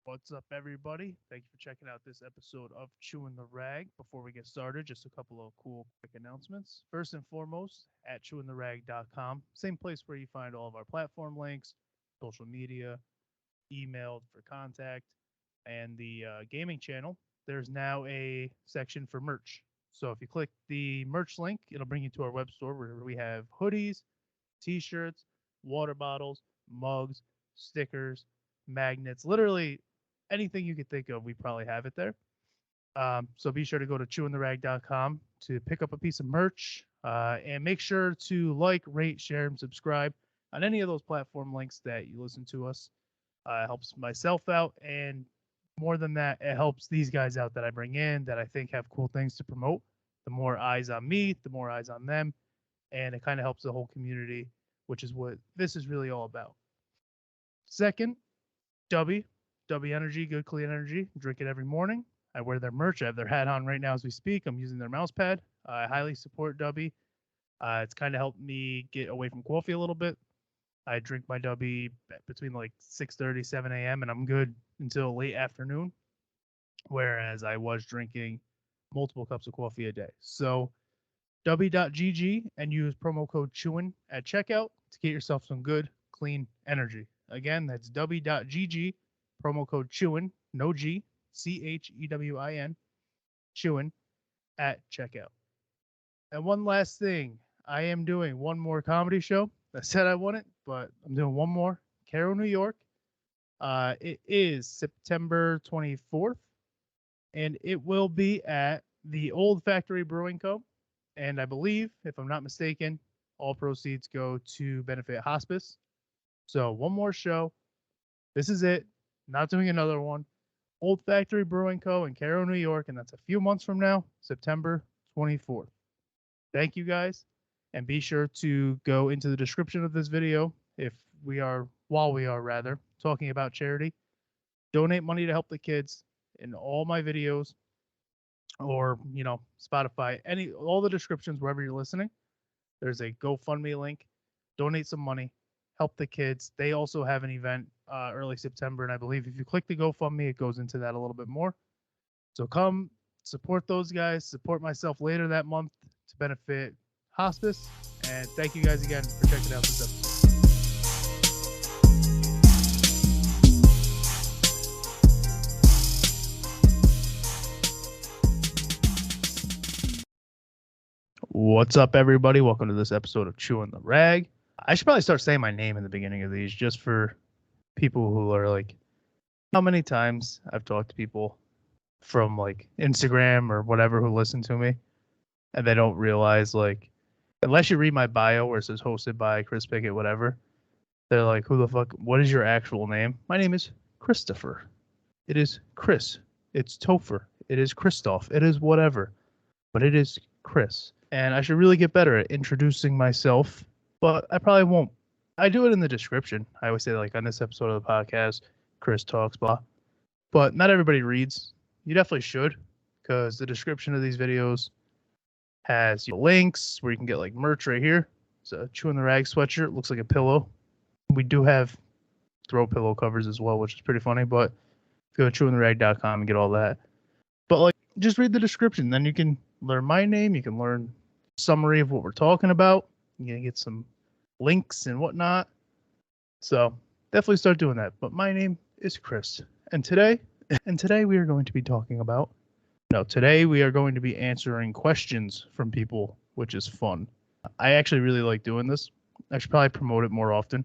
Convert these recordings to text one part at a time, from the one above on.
What's up, everybody? Thank you for checking out this episode of Chewing the Rag. Before we get started, just a couple of cool, quick announcements. First and foremost, at ChewinTheRag.com, same place where you find all of our platform links, social media, email for contact, and the gaming channel. There's now a section for merch. So if you click the merch link, it'll bring you to our web store where we have hoodies, t-shirts, water bottles, mugs, stickers, magnets, literally anything you could think of, we probably have it there. So be sure to go to chewintherag.com to pick up a piece of merch and make sure to like, rate, share, and subscribe on any of those platform links that you listen to us. It helps myself out, and more than that, it helps these guys out that I bring in that I think have cool things to promote. The more eyes on me, the more eyes on them, and it kind of helps the whole community, which is what this is really all about. Second, Dubby, Dubby Energy, good clean energy. Drink it every morning. I wear their merch. I have their hat on right now as we speak. I'm using their mouse pad. I highly support Dubby. It's kind of helped me get away from coffee a little bit. I drink my Dubby between like 6:30, 7 a.m. and I'm good until late afternoon, whereas I was drinking multiple cups of coffee a day. So Dubby.gg and use promo code CHEWIN at checkout to get yourself some good, clean energy. Again, that's Dubby.gg, promo code CHEWIN, no G, CHEWIN, CHEWIN at checkout. And one last thing, I am doing one more comedy show. I said I wouldn't, but I'm doing one more. Cairo, New York. It is September 24th, and it will be at the Old Factory Brewing Co. And I believe, if I'm not mistaken, all proceeds go to benefit hospice. So one more show. This is it. Not doing another one. Old Factory Brewing Co. in Cairo, New York, and that's a few months from now, September 24th. Thank you guys, and be sure to go into the description of this video while we are rather talking about charity. Donate money to help the kids in all my videos, or Spotify, all the descriptions wherever you're listening. There's a GoFundMe link. Donate some money, help the kids. They also have an event early September, and I believe if you click the GoFundMe, it goes into that a little bit more. So come support those guys, support myself later that month to benefit hospice, and thank you guys again for checking out this episode. What's up, everybody? Welcome to this episode of Chewing the Rag. I should probably start saying my name in the beginning of these just for people who are like, how many times I've talked to people from like Instagram or whatever who listen to me, and they don't realize, like, unless you read my bio where it says hosted by Chris Pickett, whatever, they're like, who the fuck, what is your actual name? My name is Christopher. It is Chris. It's Topher. It is Christoph. It is whatever. But it is Chris. And I should really get better at introducing myself, but I probably won't. I do it in the description. I always say, like, on this episode of the podcast, Chris talks, blah. But not everybody reads. You definitely should, because the description of these videos has links where you can get like merch right here. It's a Chewing the Rag sweatshirt. Looks like a pillow. We do have throw pillow covers as well, which is pretty funny. But go to ChewinTheRag.com and get all that. But like, just read the description. Then you can learn my name. You can learn a summary of what we're talking about. You can get some links and whatnot. So definitely start doing that. But my name is Chris. And today we are going to be talking about today we are going to be answering questions from people, which is fun. I actually really like doing this. I should probably promote it more often.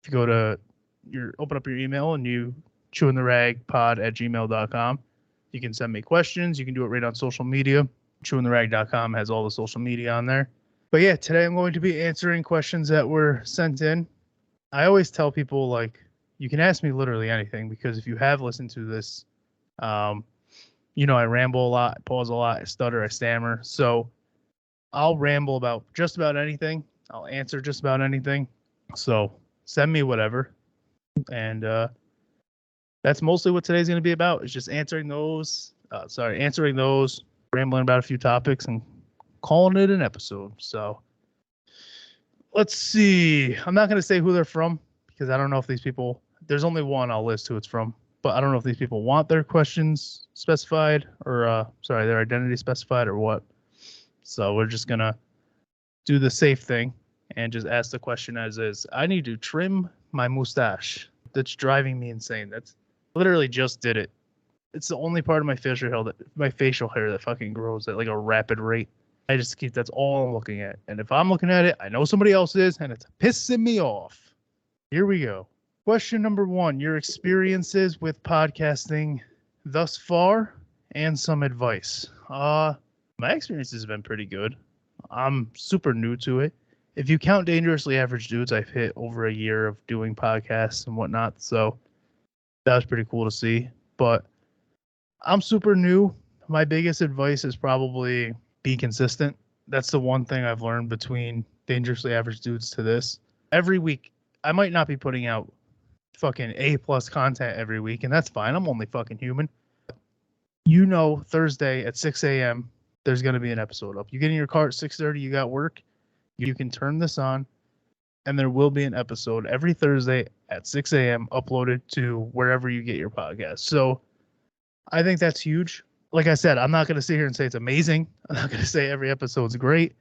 If you go to open up your email and you ChewinTheRagPod@gmail.com, you can send me questions. You can do it right on social media. ChewinTheRag.com has all the social media on there. But yeah, today I'm going to be answering questions that were sent in. I always tell people, like, you can ask me literally anything, because if you have listened to this, I ramble a lot, I pause a lot, I stutter, I stammer. So I'll ramble about just about anything. I'll answer just about anything. So send me whatever. And that's mostly what today's going to be about, is just answering those, rambling about a few topics and calling it an episode. So let's see. I'm not going to say who they're from, because I don't know if these people, there's only one I'll list who it's from. but I don't know if these people want their questions specified or their identity specified or what. So we're just gonna do the safe thing and just ask the question as is. I need to trim my mustache. That's driving me insane. That's literally just did it. It's the only part of my facial hair that fucking grows at like a rapid rate. That's all I'm looking at. And if I'm looking at it, I know somebody else is, and it's pissing me off. Here we go. Question number 1, your experiences with podcasting thus far and some advice. My experiences have been pretty good. I'm super new to it. If you count Dangerously Average Dudes, I've hit over a year of doing podcasts and whatnot. So that was pretty cool to see. But I'm super new. My biggest advice is probably be consistent. That's the one thing I've learned between Dangerously Average Dudes to this. Every week, I might not be putting out fucking A+ content every week, and that's fine. I'm only fucking human. You know, Thursday at 6 a.m., there's going to be an episode up. You get in your car at 6:30, you got work, you can turn this on, and there will be an episode every Thursday at 6 a.m. uploaded to wherever you get your podcast. So I think that's huge. Like I said, I'm not going to sit here and say it's amazing. I'm not going to say every episode's great,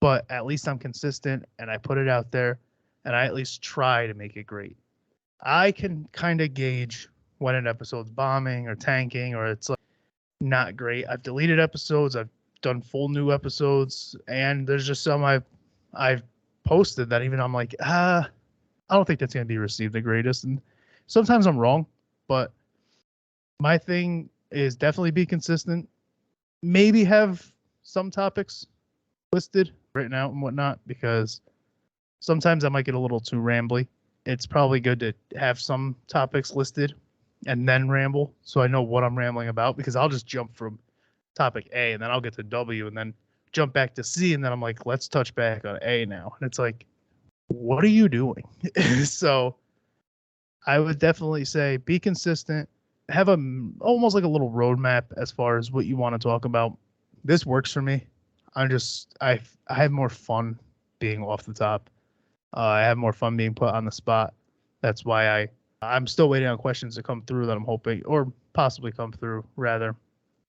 but at least I'm consistent and I put it out there and I at least try to make it great. I can kind of gauge when an episode's bombing or tanking or it's like not great. I've deleted episodes. I've done full new episodes, and there's just some I've posted that even I'm like, I don't think that's going to be received the greatest. And sometimes I'm wrong, but my thing is definitely be consistent. Maybe have some topics listed, written out and whatnot, because sometimes I might get a little too rambly. It's probably good to have some topics listed and then ramble so I know what I'm rambling about, because I'll just jump from topic A and then I'll get to W and then jump back to C and then I'm like, let's touch back on A now. And it's like, what are you doing? So I would definitely say be consistent. Have almost like a little roadmap as far as what you want to talk about. This works for me. I have more fun being off the top. I have more fun being put on the spot. That's why I'm still waiting on questions to come through that I'm hoping, or possibly come through rather,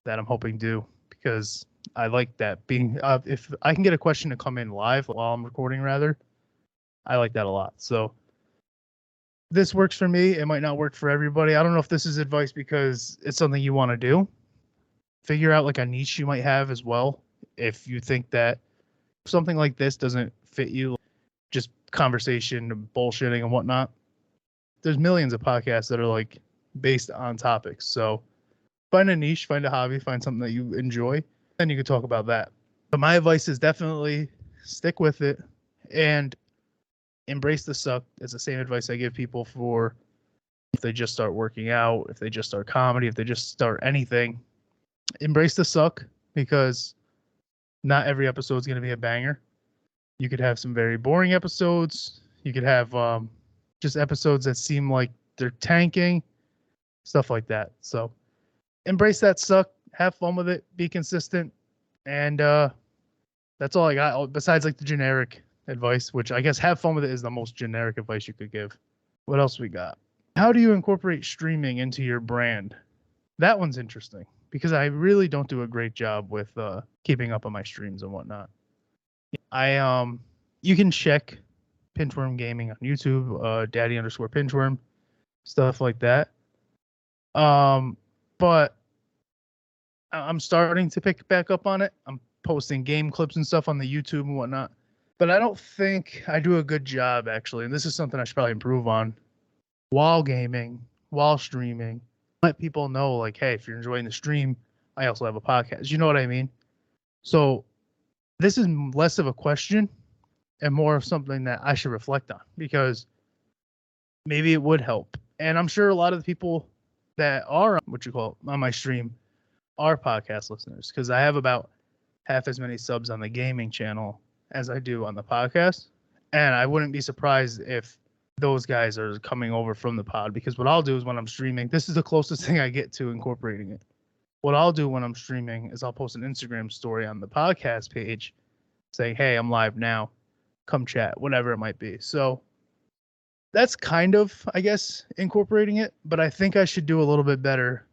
that I'm hoping do, because I like that being, if I can get a question to come in live while I'm recording rather, I like that a lot. So this works for me. It might not work for everybody. I don't know if this is advice because it's something you want to do. Figure out like a niche you might have as well. If you think that something like this doesn't fit you, just conversation, bullshitting and whatnot, there's millions of podcasts that are like based on topics. So find a niche, find a hobby, find something that you enjoy, and you can talk about that. But my advice is definitely stick with it and embrace the suck. It's the same advice I give people for if they just start working out, if they just start comedy, if they just start anything. Embrace the suck, because not every episode is going to be a banger. You could have some very boring episodes. You could have just episodes that seem like they're tanking, stuff like that. So embrace that suck. Have fun with it. Be consistent. And that's all I got. Besides like the generic advice, which I guess have fun with it is the most generic advice you could give. What else we got? How do you incorporate streaming into your brand? That one's interesting because I really don't do a great job with keeping up on my streams and whatnot. You can check Pinchworm Gaming on YouTube, daddy_pinchworm, stuff like that. But I'm starting to pick back up on it. I'm posting game clips and stuff on the YouTube and whatnot. But I don't think I do a good job, actually. And this is something I should probably improve on. While gaming, while streaming, let people know, like, hey, if you're enjoying the stream, I also have a podcast. You know what I mean? So this is less of a question and more of something that I should reflect on, because maybe it would help. And I'm sure a lot of the people that are on my stream are podcast listeners, because I have about half as many subs on the gaming channel as I do on the podcast. And I wouldn't be surprised if those guys are coming over from the pod, because what I'll do is when I'm streaming, this is the closest thing I get to incorporating it. What I'll do when I'm streaming is I'll post an Instagram story on the podcast page saying, hey, I'm live now. Come chat, whatever it might be. So that's kind of, I guess, incorporating it, but I think I should do a little bit better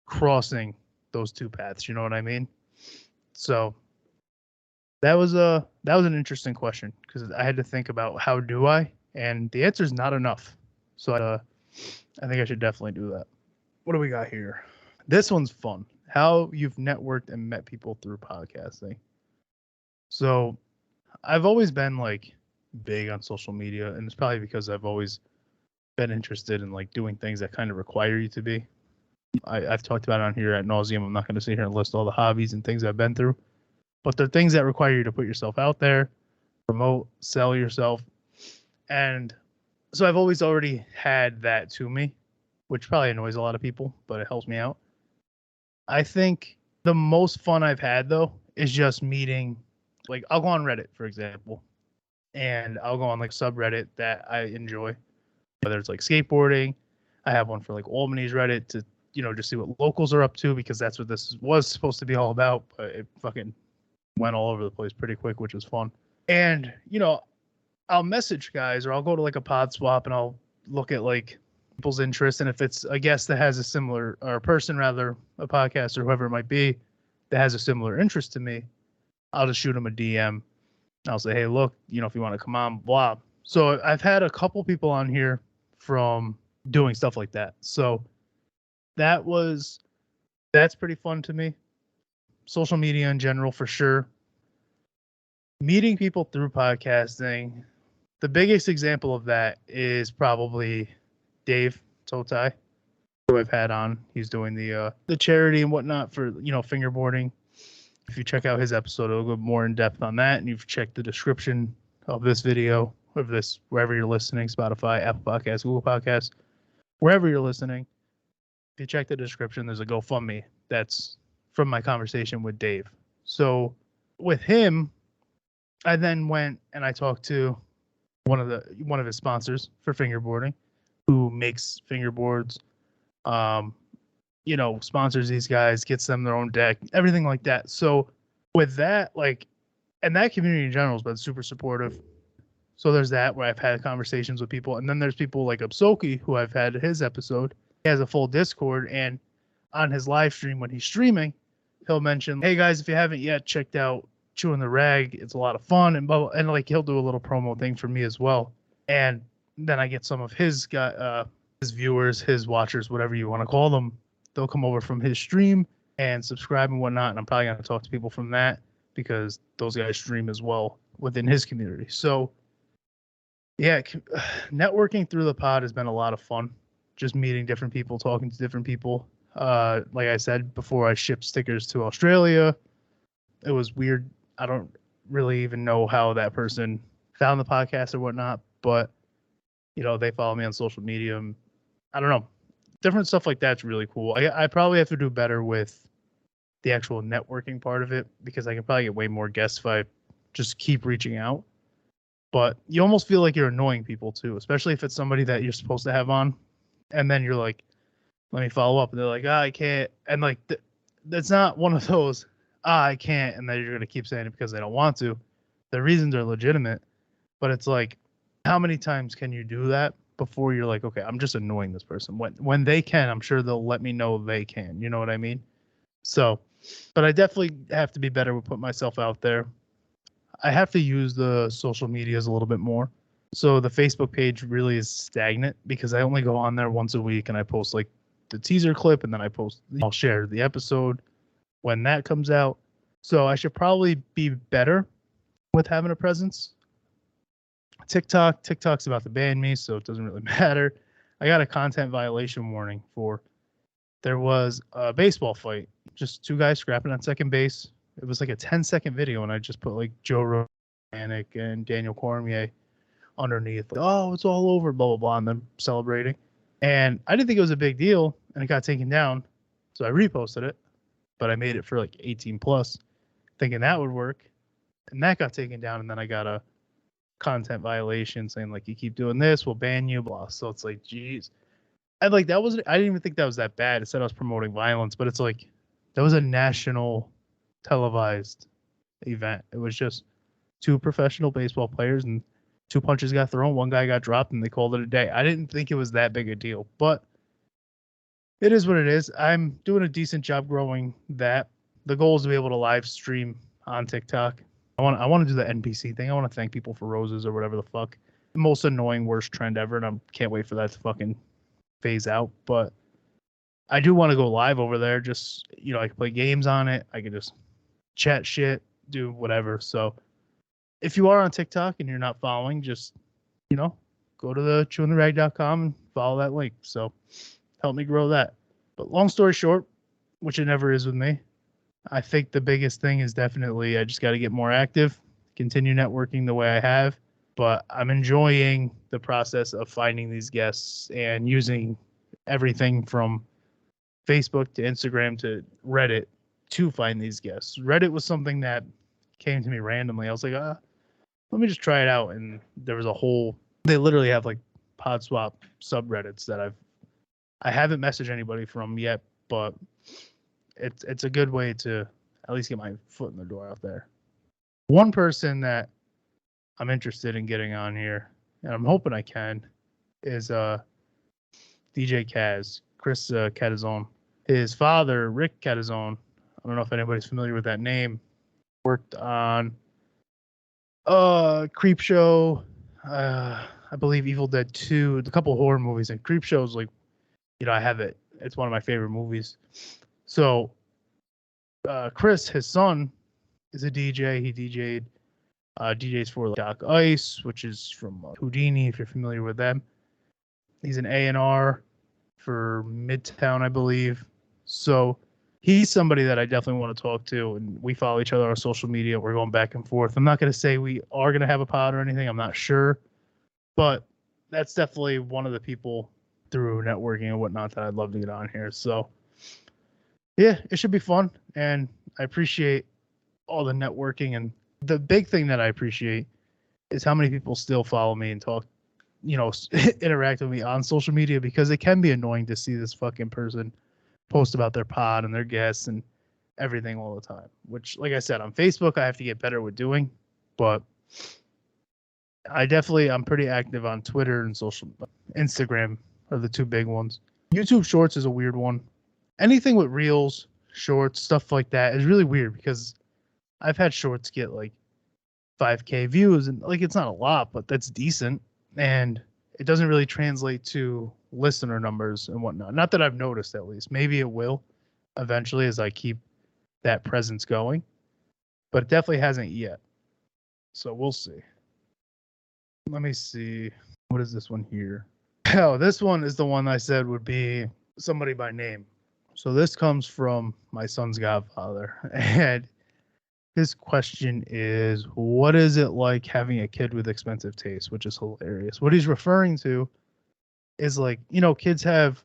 crossing those two paths. You know what I mean? So that was an interesting question because I had to think about how do I, and the answer is not enough. So I think I should definitely do that. What do we got here? This one's fun. How you've networked and met people through podcasting. So I've always been like big on social media, and it's probably because I've always been interested in like doing things that kind of require you to be. I've talked about it on here at nauseum. I'm not going to sit here and list all the hobbies and things I've been through, but they're things that require you to put yourself out there, promote, sell yourself. And so I've always already had that to me, which probably annoys a lot of people, but it helps me out. I think the most fun I've had though is just meeting, like I'll go on Reddit, for example, and I'll go on like subreddit that I enjoy, whether it's like skateboarding. I have one for like Albany's Reddit to, just see what locals are up to because that's what this was supposed to be all about, but it fucking went all over the place pretty quick, which was fun. And, I'll message guys or I'll go to like a pod swap and I'll look at like people's interests. And if it's a guest that has a similar, or a person rather, a podcast or whoever it might be, that has a similar interest to me, I'll just shoot them a DM. I'll say, hey, look, if you want to come on, blah. So I've had a couple people on here from doing stuff like that. So that's pretty fun to me. Social media in general, for sure. Meeting people through podcasting. The biggest example of that is probably Dave Totai, who I've had on. He's doing the charity and whatnot for fingerboarding. If you check out his episode, it'll go more in depth on that. And you've checked the description of this video, of this, wherever you're listening, Spotify, Apple Podcasts, Google Podcasts, wherever you're listening. If you check the description, there's a GoFundMe that's from my conversation with Dave. So with him, I then went and I talked to one of his sponsors for fingerboarding, who makes fingerboards, sponsors these guys, gets them their own deck, everything like that. So with that, and that community in general has been super supportive. So there's that where I've had conversations with people, and then there's people like Absoki, who I've had his episode. He has a full Discord, and on his live stream when he's streaming, he'll mention, "Hey guys, if you haven't yet checked out Chewing the Rag, it's a lot of fun," and he'll do a little promo thing for me as well. And then I get some of his viewers, his watchers, whatever you want to call them. They'll come over from his stream and subscribe and whatnot. And I'm probably going to talk to people from that because those guys stream as well within his community. So yeah, networking through the pod has been a lot of fun. Just meeting different people, talking to different people. Like I said before, I shipped stickers to Australia. It was weird. I don't really even know how that person found the podcast or whatnot, but they follow me on social media. I don't know. Different stuff like that's really cool. I probably have to do better with the actual networking part of it because I can probably get way more guests if I just keep reaching out. But you almost feel like you're annoying people too, especially if it's somebody that you're supposed to have on. And then you're like, let me follow up. And they're like, I can't. And that's not one of those, I can't. And then you're going to keep saying it because they don't want to. The reasons are legitimate. But it's like, how many times can you do that before you're like, okay, I'm just annoying this person? When they can, I'm sure they'll let me know they can. You know what I mean? So, but I definitely have to be better with putting myself out there. I have to use the social medias a little bit more. So the Facebook page really is stagnant because I only go on there once a week and I post like the teaser clip and then I'll share the episode when that comes out. So I should probably be better with having a presence. TikTok's about to ban me, so it doesn't really matter. I got a content violation warning there was a baseball fight, just two guys scrapping on second base. It was like a 10-second video, and I just put like Joe Rogan and Daniel Cormier underneath. Like, oh, it's all over, blah, blah, blah, and them celebrating. And I didn't think it was a big deal, and it got taken down. So I reposted it, but I made it for like 18 plus, thinking that would work. And that got taken down, and then I got a content violation saying like, you keep doing this, we'll ban you, blah. So it's like, geez. I didn't even think that was that bad. It said I was promoting violence, but it's like, that was a national televised event. It was just two professional baseball players, and 2 punches got thrown, one guy got dropped, and they called it a day. I didn't think it was that big a deal, but it is what it is. I'm doing a decent job growing that. The goal is to be able to live stream on TikTok. I want to do the NPC thing. I want to thank people for roses or whatever the fuck. Most annoying worst trend ever, and I can't wait for that to fucking phase out. But I do want to go live over there. Just, I can play games on it. I can just chat shit, do whatever. So if you are on TikTok and you're not following, just, go to the ChewinTheRag.com and follow that link. So help me grow that. But long story short, which it never is with me, I think the biggest thing is definitely I just got to get more active, continue networking the way I have. But I'm enjoying the process of finding these guests and using everything from Facebook to Instagram to Reddit to find these guests. Reddit was something that came to me randomly. I was like, let me just try it out. And there was they literally have like pod swap subreddits that I haven't messaged anybody from yet, but it's a good way to at least get my foot in the door out there. One person that I'm interested in getting on here, and I'm hoping I can, is DJ Kaz, Chris Catazone. His father, Rick Catazone, I don't know if anybody's familiar with that name, worked on Creepshow, I believe Evil Dead 2, a couple of horror movies, and Creepshow's like, I have it. It's one of my favorite movies. So Chris, his son, is a DJ. He DJs for Doc Ice, which is from Houdini, if you're familiar with them. He's an A&R for Midtown, I believe. So he's somebody that I definitely want to talk to, and we follow each other on social media. We're going back and forth. I'm not going to say we are going to have a pod or anything. I'm not sure. But that's definitely one of the people through networking and whatnot that I'd love to get on here. So yeah, it should be fun. And I appreciate all the networking. And the big thing that I appreciate is how many people still follow me and talk, interact with me on social media, because it can be annoying to see this fucking person post about their pod and their guests and everything all the time, which, like I said, on Facebook, I have to get better with doing, but I'm pretty active on Twitter and Instagram are the two big ones. YouTube Shorts is a weird one. Anything with reels, shorts, stuff like that is really weird, because I've had shorts get like 5K views, and like, it's not a lot, but that's decent. And it doesn't really translate to listener numbers and whatnot. Not that I've noticed, at least. Maybe it will eventually as I keep that presence going, but it definitely hasn't yet. So we'll see. Let me see. What is this one here? Oh, this one is the one I said would be somebody by name. So this comes from my son's godfather. And his question is, what is it like having a kid with expensive taste? Which is hilarious. What he's referring to is, like, kids have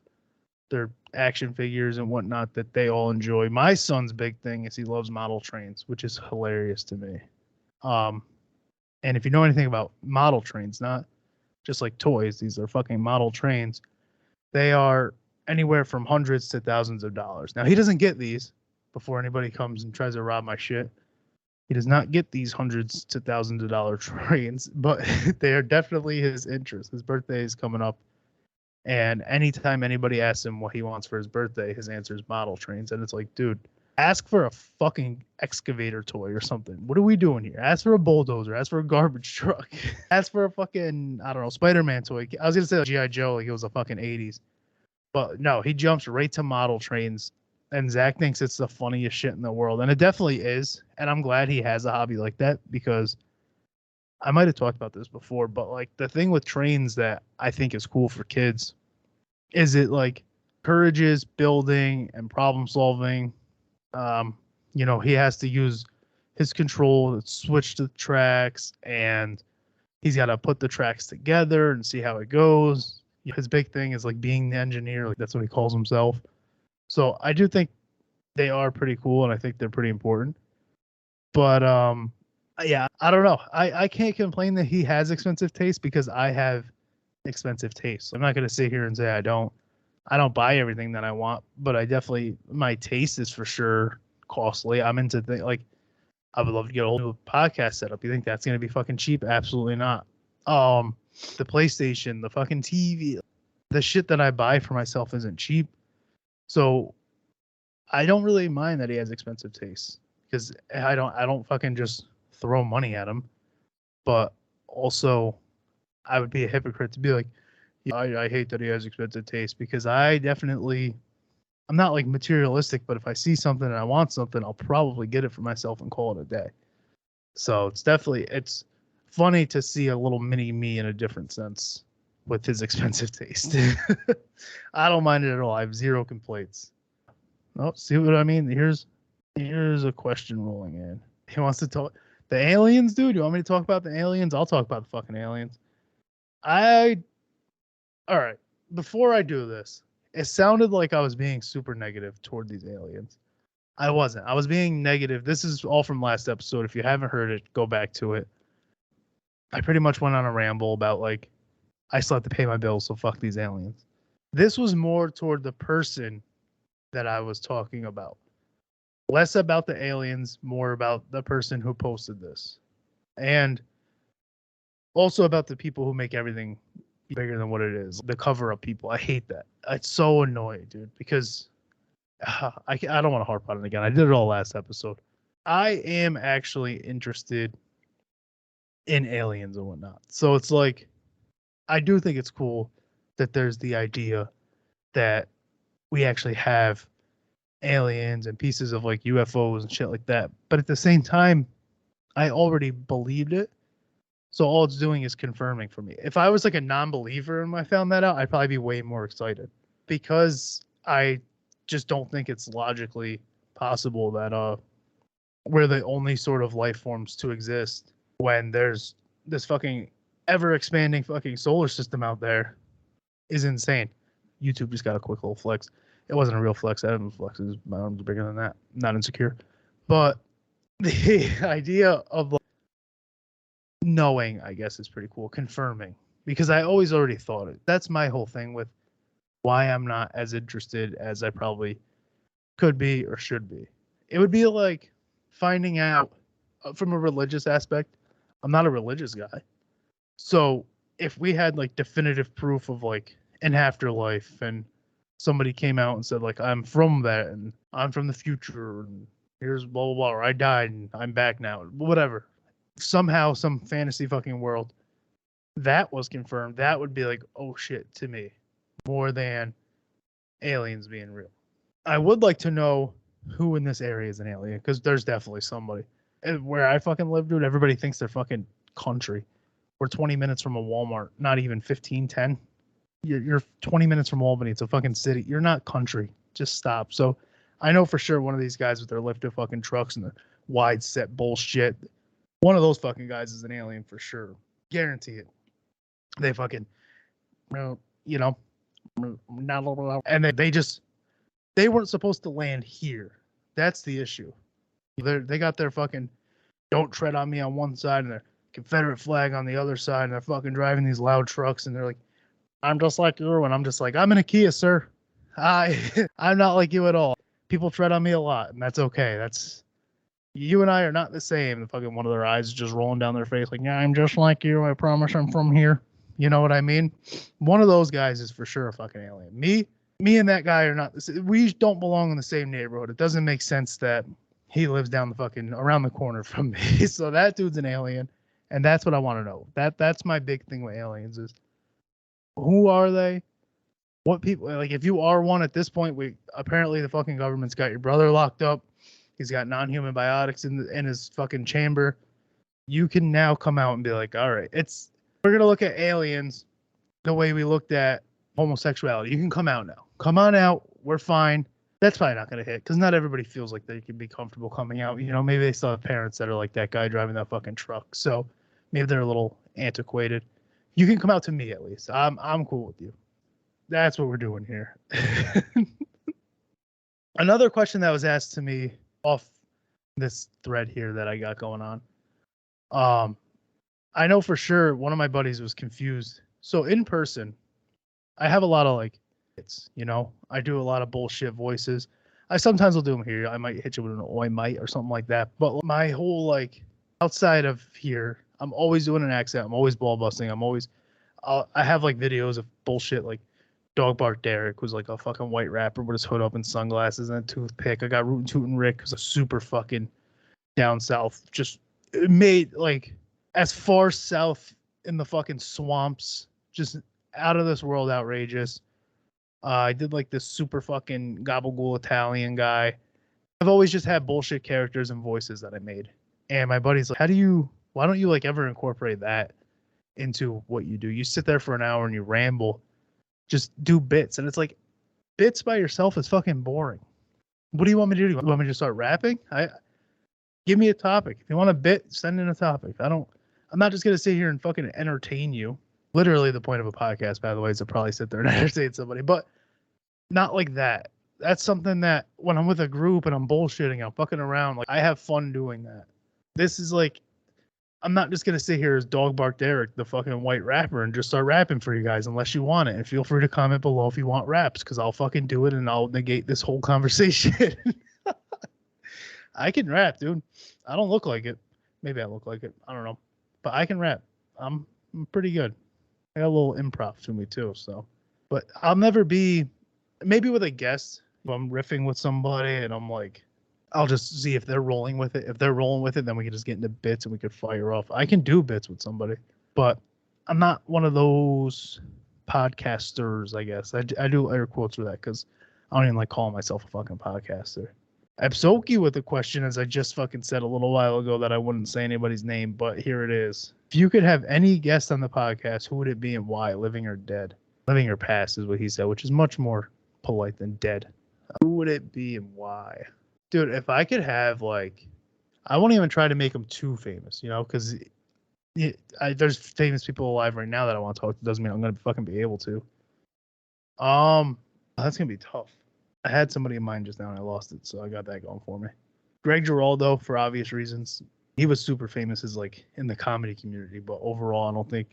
their action figures and whatnot that they all enjoy. My son's big thing is he loves model trains, which is hilarious to me. And if you know anything about model trains, not just like toys, these are fucking model trains. They are anywhere from hundreds to thousands of dollars. Now, he doesn't get these before anybody comes and tries to rob my shit. He does not get these hundreds to thousands of dollar trains, but they are definitely his interest. His birthday is coming up, and anytime anybody asks him what he wants for his birthday, his answer is model trains. And it's like, dude, ask for a fucking excavator toy or something. What are we doing here? Ask for a bulldozer. Ask for a garbage truck. Ask for a fucking, I don't know, Spider-Man toy. I was going to say G.I. Joe, like it was a fucking 80s. But no, he jumps right to model trains. And Zach thinks it's the funniest shit in the world. And it definitely is. And I'm glad he has a hobby like that, because I might have talked about this before, but like the thing with trains that I think is cool for kids is it like encourages building and problem solving. He has to use his control to switch the tracks, and he's got to put the tracks together and see how it goes. His big thing is like being the engineer. Like, that's what he calls himself. So I do think they are pretty cool, and I think they're pretty important. But yeah, I don't know. I can't complain that he has expensive taste, because I have expensive taste. I'm not going to sit here and say I don't buy everything that I want, but my taste is for sure costly. I'm into things like, I would love to get a whole new podcast set up. You think that's going to be fucking cheap? Absolutely not. The PlayStation, the fucking TV, the shit that I buy for myself isn't cheap. So I don't really mind that he has expensive tastes because I don't fucking just throw money at him. But also, I would be a hypocrite to be like, yeah, I hate that he has expensive taste because I'm not like materialistic, but if I see something and I want something, I'll probably get it for myself and call it a day. So it's funny to see a little mini me in a different sense with his expensive taste. I don't mind it at all. I have zero complaints. Oh, see what I mean? Here's a question rolling in. He wants to talk the aliens, dude. You want me to talk about the aliens? I'll talk about the fucking aliens. All right. Before I do this, it sounded like I was being super negative toward these aliens. I wasn't. I was being negative. This is all from last episode. If you haven't heard it, go back to it. I pretty much went on a ramble about like I still have to pay my bills, so fuck these aliens. This was more toward the person that I was talking about. Less about the aliens, more about the person who posted this. And also about the people who make everything bigger than what it is. The cover up people. I hate that. It's so annoying, dude, because I don't want to harp on it again. I did it all last episode. I am actually interested in aliens and whatnot. So it's like, I do think it's cool that there's the idea that we actually have aliens and pieces of like UFOs and shit like that. But at the same time, I already believed it. So all it's doing is confirming for me. If I was like a non-believer and I found that out, I'd probably be way more excited because I just don't think it's logically possible that we're the only sort of life forms to exist when there's this fucking ever expanding fucking solar system out there is insane. YouTube just got a quick little flex. It wasn't a real flex. Adam's flexes. My arms are bigger than that. Not insecure. But the idea of like, knowing, I guess, is pretty cool. Confirming. Because I always already thought it. That's my whole thing with why I'm not as interested as I probably could be or should be. It would be like finding out from a religious aspect. I'm not a religious guy. So if we had like definitive proof of like an afterlife and somebody came out and said like I'm from that and I'm from the future and here's blah blah blah, or I died and I'm back now, whatever. Somehow some fantasy fucking world that was confirmed, that would be like, oh shit to me, more than aliens being real. I would like to know who in this area is an alien, because there's definitely somebody. And where I fucking live, dude, everybody thinks they're fucking country. We're 20 minutes from a Walmart, not even 15, 10. You're 20 minutes from Albany. It's a fucking city. You're not country. Just stop. So I know for sure one of these guys with their lifted fucking trucks and their wide set bullshit, one of those fucking guys is an alien for sure. Guarantee it. They fucking, you know, and they weren't supposed to land here. That's the issue. They got their fucking don't tread on me on one side and their Confederate flag on the other side, and they're fucking driving these loud trucks, and they're like, I'm just like you, and I'm just like, I'm in a Kia, sir. I'm not like you at all. People tread on me a lot, and that's okay. That's you and I are not the same. The fucking one of their eyes is just rolling down their face, like, yeah, I'm just like you. I promise I'm from here. You know what I mean? One of those guys is for sure a fucking alien. Me and that guy are not. We don't belong in the same neighborhood. It doesn't make sense that he lives down the fucking around the corner from me. So that dude's an alien, and that's what I want to know. That's my big thing with aliens is who are they? What people like? If you are one at this point, we apparently the fucking government's got your brother locked up. He's got non-human biotics in his fucking chamber. You can now come out and be like, all right, we're gonna look at aliens the way we looked at homosexuality. You can come out now. Come on out. We're fine. That's probably not gonna hit because not everybody feels like they can be comfortable coming out. You know, maybe they still have parents that are like that guy driving that fucking truck. So maybe they're a little antiquated. You can come out to me at least. I'm cool with you. That's what we're doing here. Another question that was asked to me off this thread here that I got going on. I know for sure one of my buddies was confused. So in person, I have a lot of like hits, you know, I do a lot of bullshit voices. I sometimes will do them here. I might hit you with an oi might or something like that. But my whole like outside of here, I'm always doing an accent. I'm always ball busting. I have like videos of bullshit like Dog Bark Derek was like a fucking white rapper with his hood up and sunglasses and a toothpick. I got Rootin' Tootin' Rick, who's a super fucking down south, just made like as far south in the fucking swamps, just out of this world outrageous. I did like this super fucking gabagool Italian guy. I've always just had bullshit characters and voices that I made. And my buddy's like, why don't you like ever incorporate that into what you do? You sit there for an hour and you ramble, just do bits. And it's like, bits by yourself is fucking boring. What do you want me to do? You want me to start rapping? Give me a topic. If you want a bit, send in a topic. I'm not just going to sit here and fucking entertain you. Literally the point of a podcast, by the way, is to probably sit there and entertain somebody, but not like that. That's something that when I'm with a group and I'm bullshitting, I'm fucking around, like I have fun doing that. This is like, I'm not just going to sit here as Dog Bark Derek, the fucking white rapper, and just start rapping for you guys unless you want it. And feel free to comment below if you want raps, because I'll fucking do it and I'll negate this whole conversation. I can rap, dude. I don't look like it. Maybe I look like it. I don't know. But I can rap. I'm pretty good. I got a little improv to me too, so. But I'll never be, maybe with a guest, if I'm riffing with somebody and I'm like, I'll just see if they're rolling with it. If they're rolling with it, then we can just get into bits and we could fire off. I can do bits with somebody, but I'm not one of those podcasters, I guess. I do air quotes for that because I don't even like calling myself a fucking podcaster. Absoki with the question, as I just fucking said a little while ago, that I wouldn't say anybody's name, but here it is. If you could have any guest on the podcast, who would it be and why? Living or dead? Living or past is what he said, which is much more polite than dead. Who would it be and why? Dude, if I could have, like, I won't even try to make them too famous, you know, because there's famous people alive right now that I want to talk to. Doesn't mean I'm going to fucking be able to. That's going to be tough. I had somebody in mind just now and I lost it, so I got that going for me. Greg Giraldo, for obvious reasons. He was super famous as like in the comedy community, but overall, I don't think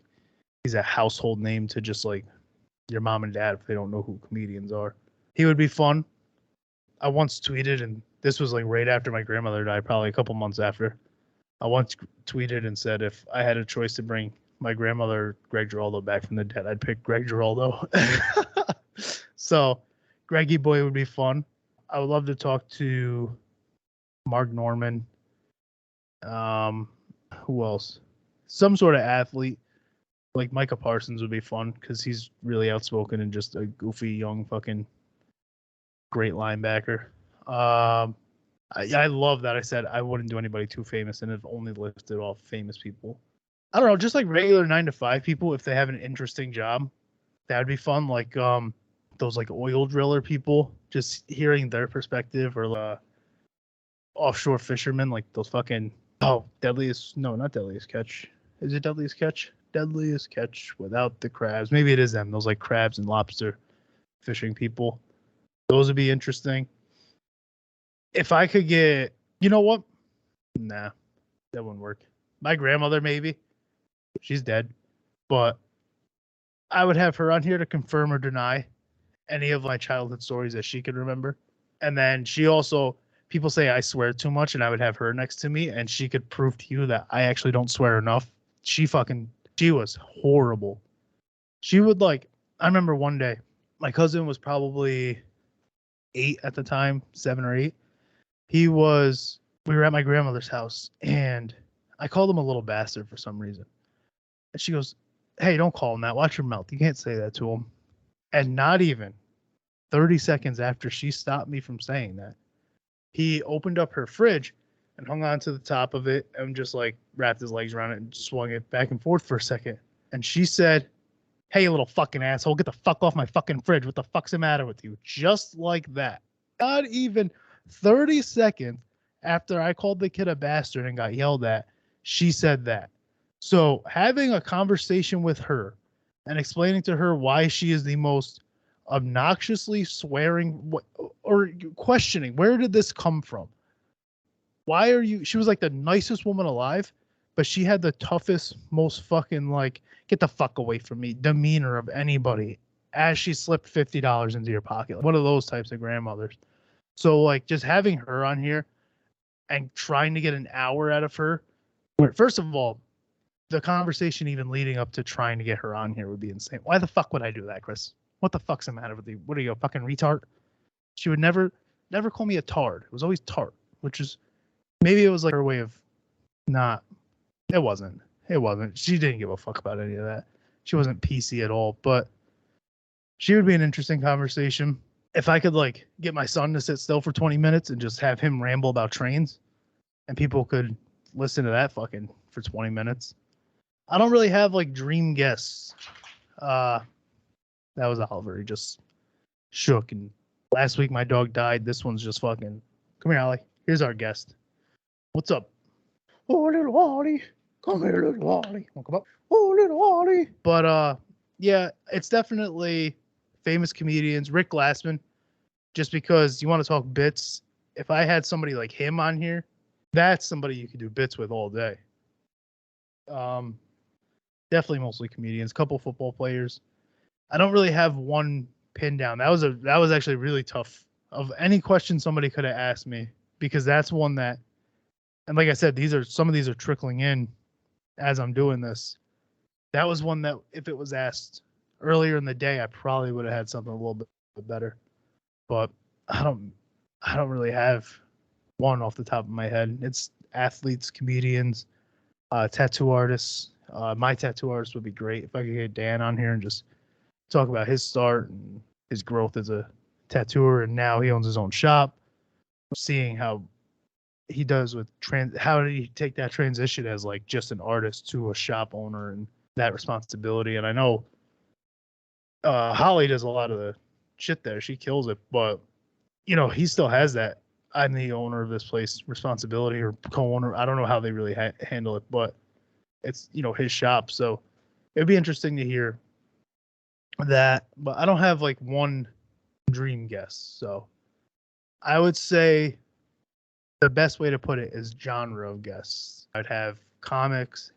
he's a household name to just like your mom and dad if they don't know who comedians are. He would be fun. I once tweeted, and this was like right after my grandmother died, probably a couple months after. I once tweeted and said if I had a choice to bring my grandmother, Greg Giraldo, back from the dead, I'd pick Greg Giraldo. So Greggy Boy would be fun. I would love to talk to Mark Norman. Who else? Some sort of athlete. Like Micah Parsons would be fun because he's really outspoken and just a goofy, young, fucking great linebacker. I love that I said I wouldn't do anybody too famous and have only listed off famous people. I don't know, just like regular 9-to-5 people, if they have an interesting job, that would be fun. Like those like oil driller people, just hearing their perspective, or offshore fishermen, like those fucking not Deadliest Catch. Is it Deadliest Catch? Deadliest Catch without the crabs. Maybe it is them. Those like crabs and lobster fishing people. Those would be interesting. If I could get, you know what? Nah, that wouldn't work. My grandmother, maybe. She's dead. But I would have her on here to confirm or deny any of my childhood stories that she could remember. And then she also, people say I swear too much, and I would have her next to me, and she could prove to you that I actually don't swear enough. She was horrible. She would I remember one day, my cousin was probably 8 at the time, 7 or 8. We were at my grandmother's house, and I called him a little bastard for some reason. And she goes, "Hey, don't call him that. Watch your mouth. You can't say that to him." And not even 30 seconds after she stopped me from saying that, he opened up her fridge and hung on to the top of it and just wrapped his legs around it and swung it back and forth for a second. And she said, "Hey, you little fucking asshole, get the fuck off my fucking fridge. What the fuck's the matter with you?" Just like that. Not even 30 seconds after I called the kid a bastard and got yelled at, she said that. So having a conversation with her and explaining to her why she is the most obnoxiously swearing or questioning, where did this come from? Why are you? She was like the nicest woman alive, but she had the toughest, most fucking get the fuck away from me demeanor of anybody as she slipped $50 into your pocket. One of those types of grandmothers. So just having her on here and trying to get an hour out of her. First of all, the conversation even leading up to trying to get her on here would be insane. Why the fuck would I do that, Chris? What the fuck's the matter with you? What are you, a fucking retard? She would never call me a tard. It was always tart, which is maybe it was like her way of not. It wasn't. It wasn't. She didn't give a fuck about any of that. She wasn't PC at all, but she would be an interesting conversation. If I could like get my son to sit still for 20 minutes and just have him ramble about trains and people could listen to that fucking for 20 minutes. I don't really have like dream guests. That was Oliver. He just shook. And last week my dog died. This one's just fucking. Come here, Ollie. Here's our guest. What's up? Oh, little Ollie. Come here, little Ollie. Come up. Oh, little Ollie. But yeah, it's definitely famous comedians. Rick Glassman. Just because you want to talk bits. If I had somebody like him on here, that's somebody you could do bits with all day. Definitely mostly comedians, couple football players. I don't really have one pin down. That was actually really tough. Of any question somebody could have asked me, because that's one that, and like I said, some of these are trickling in as I'm doing this. That was one that if it was asked earlier in the day, I probably would have had something a little bit better. But I don't really have one off the top of my head. It's athletes, comedians, tattoo artists. My tattoo artist would be great if I could get Dan on here and just talk about his start and his growth as a tattooer, and now he owns his own shop. Seeing how he does with how did he take that transition as like just an artist to a shop owner and that responsibility. And I know Holly does a lot of the shit there. She kills it, but you know, he still has that I'm the owner of this place responsibility, or co-owner. I don't know how they really handle it, but it's, you know, his shop. So it'd be interesting to hear that, but I don't have like one dream guest. So I would say the best way to put it is genre of guests. I'd have comics,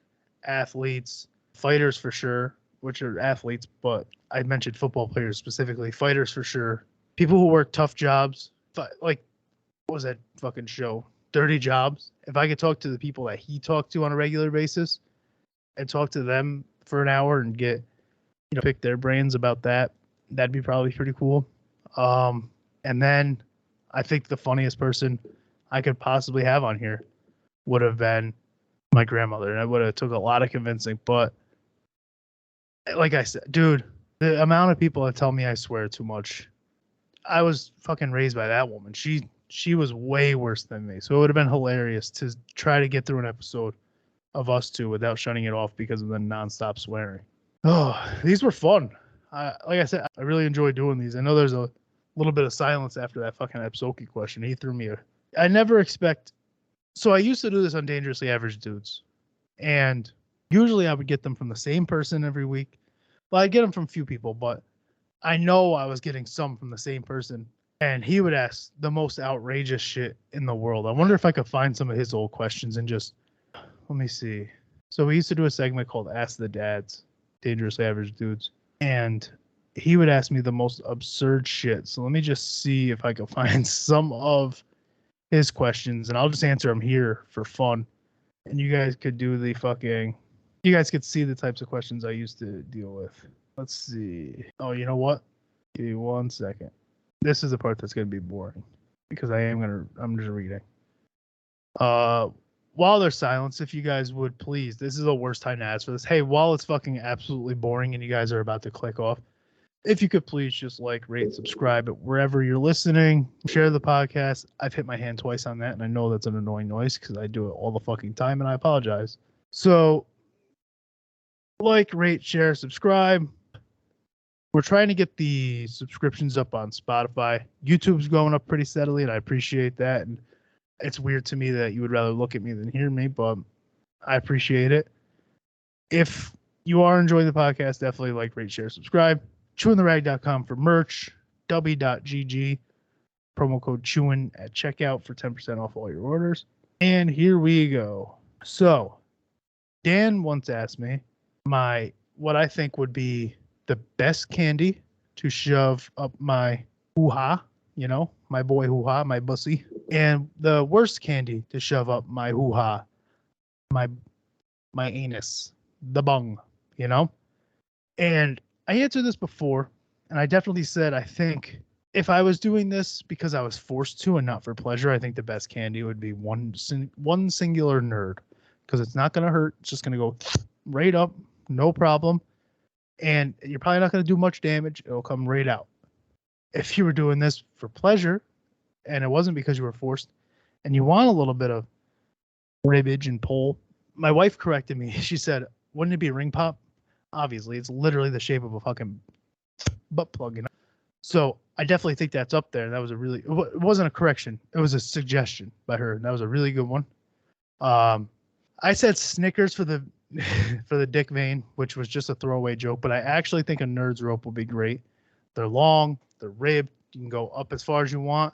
athletes, fighters for sure, which are athletes, but I mentioned football players specifically, fighters for sure, people who work tough jobs, like, what was that fucking show? Dirty Jobs. If I could talk to the people that he talked to on a regular basis and talk to them for an hour and get, you know, pick their brains about that, that'd be probably pretty cool. And then I think the funniest person I could possibly have on here would have been my grandmother. And it would have took a lot of convincing, but like I said, dude, the amount of people that tell me I swear too much, I was fucking raised by that woman. She was way worse than me. So it would have been hilarious to try to get through an episode of us two without shutting it off because of the nonstop swearing. Oh, these were fun. Like I said, I really enjoy doing these. I know there's a little bit of silence after that fucking Epsoki question. He threw me I never expect. So I used to do this on Dangerously Average Dudes. And usually I would get them from the same person every week. Well, I get them from a few people, but I know I was getting some from the same person. And he would ask the most outrageous shit in the world. I wonder if I could find some of his old questions and just, let me see. So we used to do a segment called Ask the Dads, Dangerously Average Dudes. And he would ask me the most absurd shit. So let me just see if I can find some of his questions, and I'll just answer them here for fun. And you guys could do the fucking, you guys could see the types of questions I used to deal with. Let's see. Oh, you know what? Give me 1 second. This is the part that's going to be boring because I'm just reading. While there's silence, if you guys would please, this is the worst time to ask for this. Hey, while it's fucking absolutely boring and you guys are about to click off, if you could please just like, rate, subscribe wherever you're listening, share the podcast. I've hit my hand twice on that, and I know that's an annoying noise because I do it all the fucking time, and I apologize. So, like, rate, share, subscribe. We're trying to get the subscriptions up on Spotify. YouTube's going up pretty steadily, and I appreciate that. And it's weird to me that you would rather look at me than hear me, but I appreciate it. If you are enjoying the podcast, definitely like, rate, share, subscribe. ChewinTheRag.com for merch. W.GG. Promo code Chewin at checkout for 10% off all your orders. And here we go. So, Dan once asked me what I think would be the best candy to shove up my hoo-ha, you know, my boy hoo-ha, my bussy, and the worst candy to shove up my hoo-ha, my anus. the bung, you know? And I answered this before, and I definitely said, I think if I was doing this because I was forced to and not for pleasure, I think the best candy would be one singular nerd, because it's not going to hurt. It's just going to go right up, no problem. And you're probably not going to do much damage. It'll come right out. If you were doing this for pleasure and it wasn't because you were forced and you want a little bit of ribbage and pull, my wife corrected me. She said, wouldn't it be a ring pop? Obviously, it's literally the shape of a fucking butt plug. You know? So I definitely think that's up there. That was it wasn't a correction. It was a suggestion by her. That was a really good one. I said Snickers for the for the dick vein, which was just a throwaway joke, but I actually think a nerd's rope would be great. They're long, they're ribbed. You can go up as far as you want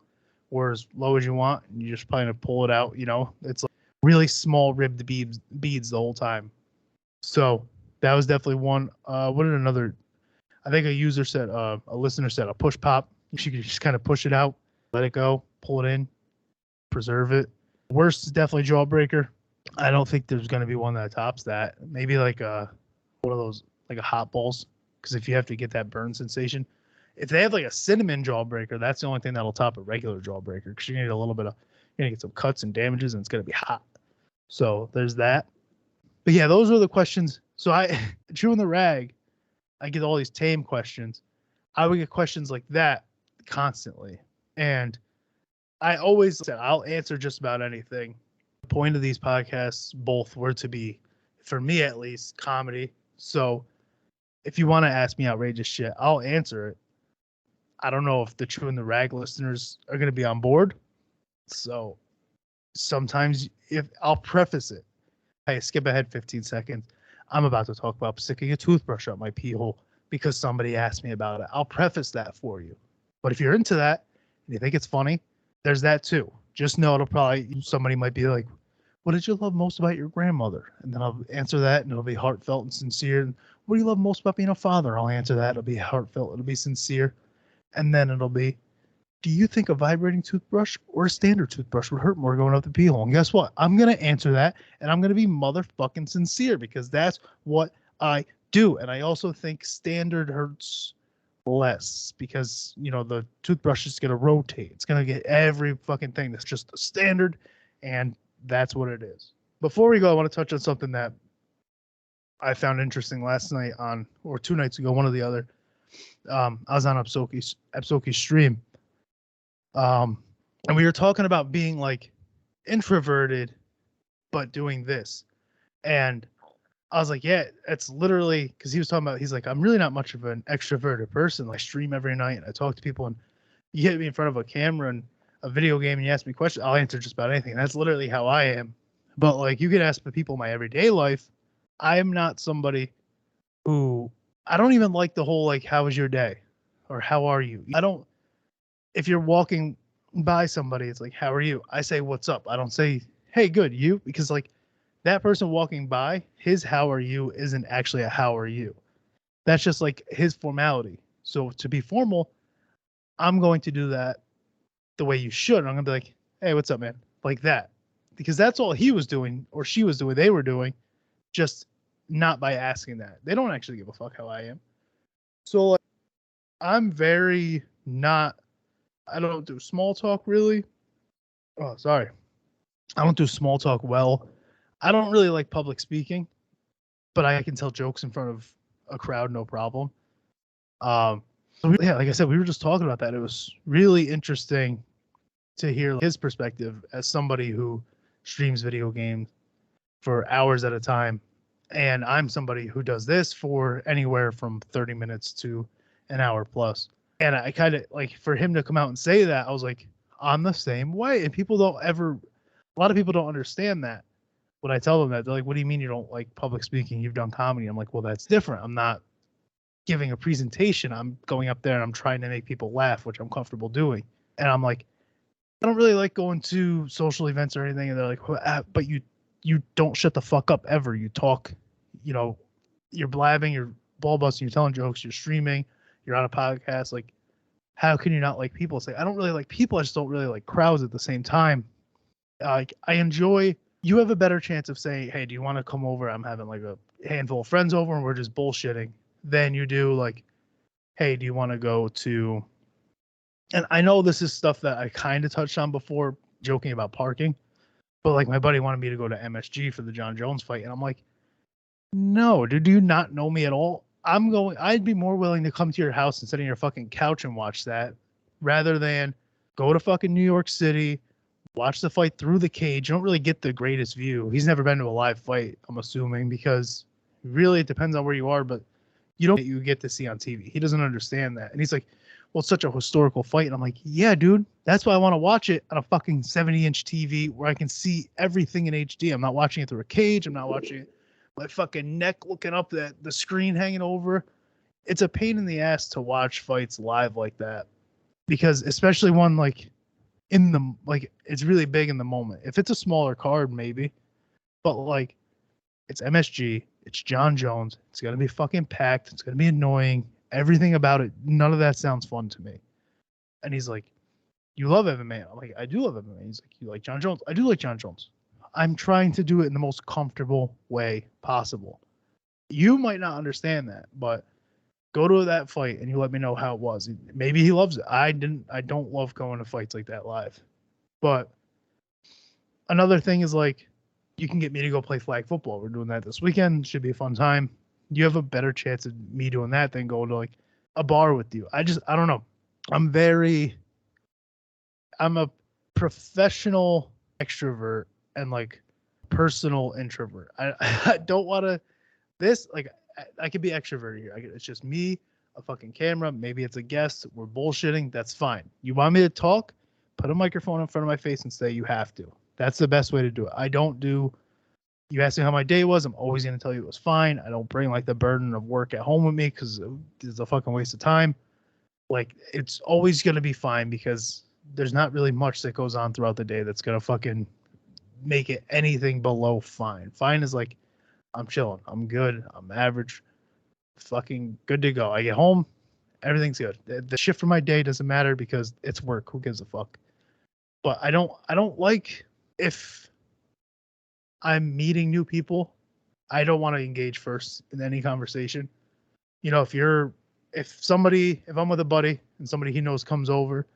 or as low as you want, and you just kind of pull it out. You know, it's like really small ribbed beads the whole time. So that was definitely one. What did another? I think a listener said a push pop. You could just kind of push it out, let it go, pull it in, preserve it. Worst is definitely Jawbreaker. I don't think there's going to be one that tops that. Maybe like one of those, like a hot balls, because if you have to get that burn sensation, if they have like a cinnamon Jawbreaker, that's the only thing that'll top a regular Jawbreaker, because you need a little bit of, you're gonna get some cuts and damages, and it's gonna be hot. So there's that. But yeah, those are the questions. So Chewing the Rag, I get all these tame questions. I would get questions like that constantly, and I always said I'll answer just about anything. The point of these podcasts both were to be, for me at least, comedy. So if you want to ask me outrageous shit, I'll answer it. I don't know if the Chewing the Rag listeners are going to be on board. So sometimes if I'll preface it, hey, skip ahead 15 seconds. I'm about to talk about sticking a toothbrush up my pee hole because somebody asked me about it. I'll preface that for you. But if you're into that and you think it's funny, there's that too. Just know somebody might be like, what did you love most about your grandmother? And then I'll answer that, and it'll be heartfelt and sincere. And what do you love most about being a father? I'll answer that. It'll be heartfelt. It'll be sincere. And then it'll be, do you think a vibrating toothbrush or a standard toothbrush would hurt more going up the pee hole? And guess what? I'm going to answer that, and I'm going to be motherfucking sincere, because that's what I do. And I also think standard hurts less, because, you know, the toothbrush is going to rotate. It's going to get every fucking thing. That's just a standard, and that's what it is. Before we go, I want to touch on something that I found interesting last night or 2 nights ago, one or the other. I was on Absoki's stream. And we were talking about being like introverted, but doing this. And I was like, yeah, it's literally, because he was talking about, he's like, I'm really not much of an extroverted person. Like, I stream every night and I talk to people, and you get me in front of a camera and a video game and you ask me questions, I'll answer just about anything. That's literally how I am. But like, you could ask the people in my everyday life, I am not somebody who, I don't even like the whole, like, how was your day? Or how are you? If you're walking by somebody, it's like, how are you? I say, what's up? I don't say, hey, good, you? Because like, that person walking by, his how are you isn't actually a how are you. That's just like his formality. So to be formal, I'm going to do that the way you should. I'm going to be like, hey, what's up, man? Like that. Because that's all he was doing, or she was doing, they were doing, just not by asking that. They don't actually give a fuck how I am. So like, I'm very not, I don't do small talk really. Oh, sorry. I don't do small talk well. I don't really like public speaking, but I can tell jokes in front of a crowd, no problem. Yeah, like I said, we were just talking about that. It was really interesting to hear his perspective as somebody who streams video games for hours at a time. And I'm somebody who does this for anywhere from 30 minutes to an hour plus. And I kind of like, for him to come out and say that, I was like, I'm the same way. And a lot of people don't understand that. When I tell them that, they're like, what do you mean you don't like public speaking? You've done comedy. I'm like, well, that's different. I'm not giving a presentation. I'm going up there and I'm trying to make people laugh, which I'm comfortable doing. And I'm like, I don't really like going to social events or anything. And they're like, well, but you don't shut the fuck up ever. You talk, you know, you're blabbing, you're ball busting, you're telling jokes, you're streaming, you're on a podcast. Like, how can you not like people? It's like, I don't really like people. I just don't really like crowds at the same time. I enjoy, you have a better chance of saying, hey, do you want to come over? I'm having like a handful of friends over and we're just bullshitting. Then you do like, hey, do you want to go to? And I know this is stuff that I kind of touched on before, joking about parking. But like my buddy wanted me to go to MSG for the John Jones fight, and I'm like, no, dude, do you not know me at all? I'd be more willing to come to your house and sit on your fucking couch and watch that rather than go to fucking New York City, watch the fight through the cage. You don't really get the greatest view. He's never been to a live fight, I'm assuming, because really it depends on where you are, but you get to see on TV. He doesn't understand that. And he's like, well, it's such a historical fight. And I'm like, yeah, dude, that's why I want to watch it on a fucking 70-inch TV where I can see everything in HD. I'm not watching it through a cage. I'm not watching it my fucking neck looking up at the screen hanging over. It's a pain in the ass to watch fights live like that, because especially one like it's really big in the moment. If it's a smaller card, maybe, but like it's MSG, it's John Jones, it's gonna be fucking packed, it's gonna be annoying. Everything about it, none of that sounds fun to me. And he's like, you love MMA? I'm like, I do love MMA. He's like, you like John Jones? I do like John Jones. I'm trying to do it in the most comfortable way possible. You might not understand that, but go to that fight and you let me know how it was. Maybe he loves it. I don't love going to fights like that live. But another thing is like, you can get me to go play flag football. We're doing that this weekend. Should be a fun time. You have a better chance of me doing that than going to like a bar with you. I don't know. I'm a professional extrovert and like personal introvert. I don't want to I could be extroverted here. It's just me, a fucking camera. Maybe it's a guest. We're bullshitting. That's fine. You want me to talk? Put a microphone in front of my face and say you have to. That's the best way to do it. You asked me how my day was. I'm always going to tell you it was fine. I don't bring like the burden of work at home with me because it's a fucking waste of time. Like it's always going to be fine because there's not really much that goes on throughout the day that's going to fucking make it anything below fine. Fine is like, I'm chilling. I'm good. I'm average. Fucking good to go. I get home. Everything's good. The shift for my day doesn't matter because it's work. Who gives a fuck? But I don't like if I'm meeting new people, I don't want to engage first in any conversation. You know, if I'm with a buddy and somebody he knows comes over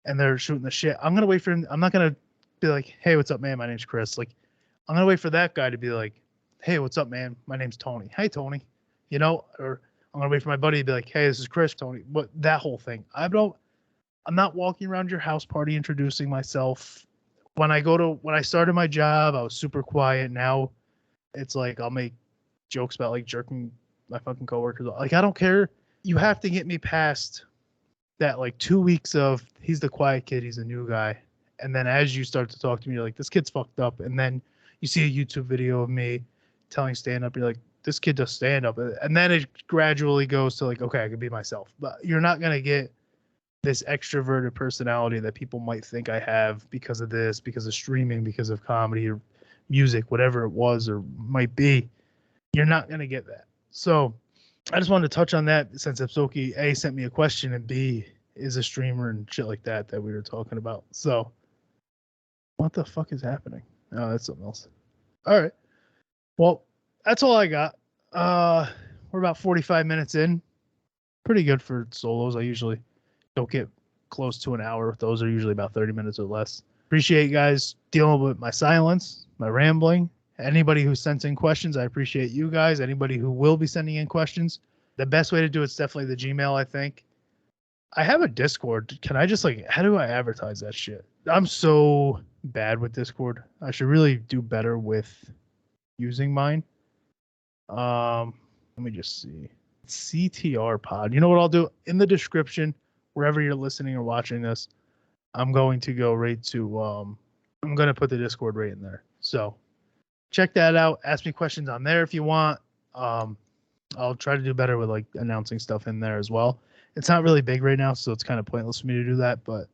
and they're shooting the shit, I'm going to wait for him. I'm not going to be like, hey, what's up, man? My name's Chris. Like, I'm going to wait for that guy to be like, hey, what's up, man? My name's Tony. Hey, Tony. You know, or I'm going to wait for my buddy to be like, hey, this is Chris, Tony. But that whole thing. I'm not walking around your house party introducing myself. When I started my job, I was super quiet. Now it's like I'll make jokes about like jerking my fucking coworkers. Like, I don't care. You have to get me past that like 2 weeks of he's the quiet kid, he's a new guy. And then as you start to talk to me, you're like, this kid's fucked up. And then you see a YouTube video of me telling stand up, you're like, this kid does stand up. And then it gradually goes to like, okay, I can be myself. But you're not going to get this extroverted personality that people might think I have because of this, because of streaming, because of comedy or music, whatever it was or might be. You're not going to get that. So I just wanted to touch on that since Epsoki A sent me a question and B is a streamer and shit like that we were talking about. So what the fuck is happening? Oh, that's something else. All right. Well, that's all I got. We're about 45 minutes in. Pretty good for solos. I usually don't get close to an hour. Those are usually about 30 minutes or less. Appreciate you guys dealing with my silence, my rambling. Anybody who sends in questions, I appreciate you guys. Anybody who will be sending in questions, the best way to do it's definitely the Gmail, I think. I have a Discord. Can I just how do I advertise that shit? I'm so bad with Discord. I should really do better with using mine. Let me just see. CTR pod. You know what I'll do? In the description, wherever you're listening or watching this, I'm going to go right to I'm going to put the Discord right in there. So check that out. Ask me questions on there if you want. I'll try to do better with like announcing stuff in there as well. It's not really big right now, so it's kind of pointless for me to do that. But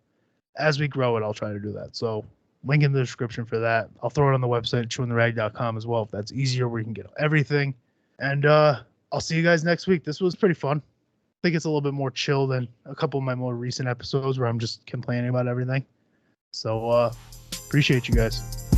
as we grow it, I'll try to do that. So link in the description for that. I'll throw it on the website, ChewinTheRag.com as well, if that's easier, where you can get everything. And I'll see you guys next week. This was pretty fun. I think it's a little bit more chill than a couple of my more recent episodes where I'm just complaining about everything. So appreciate you guys.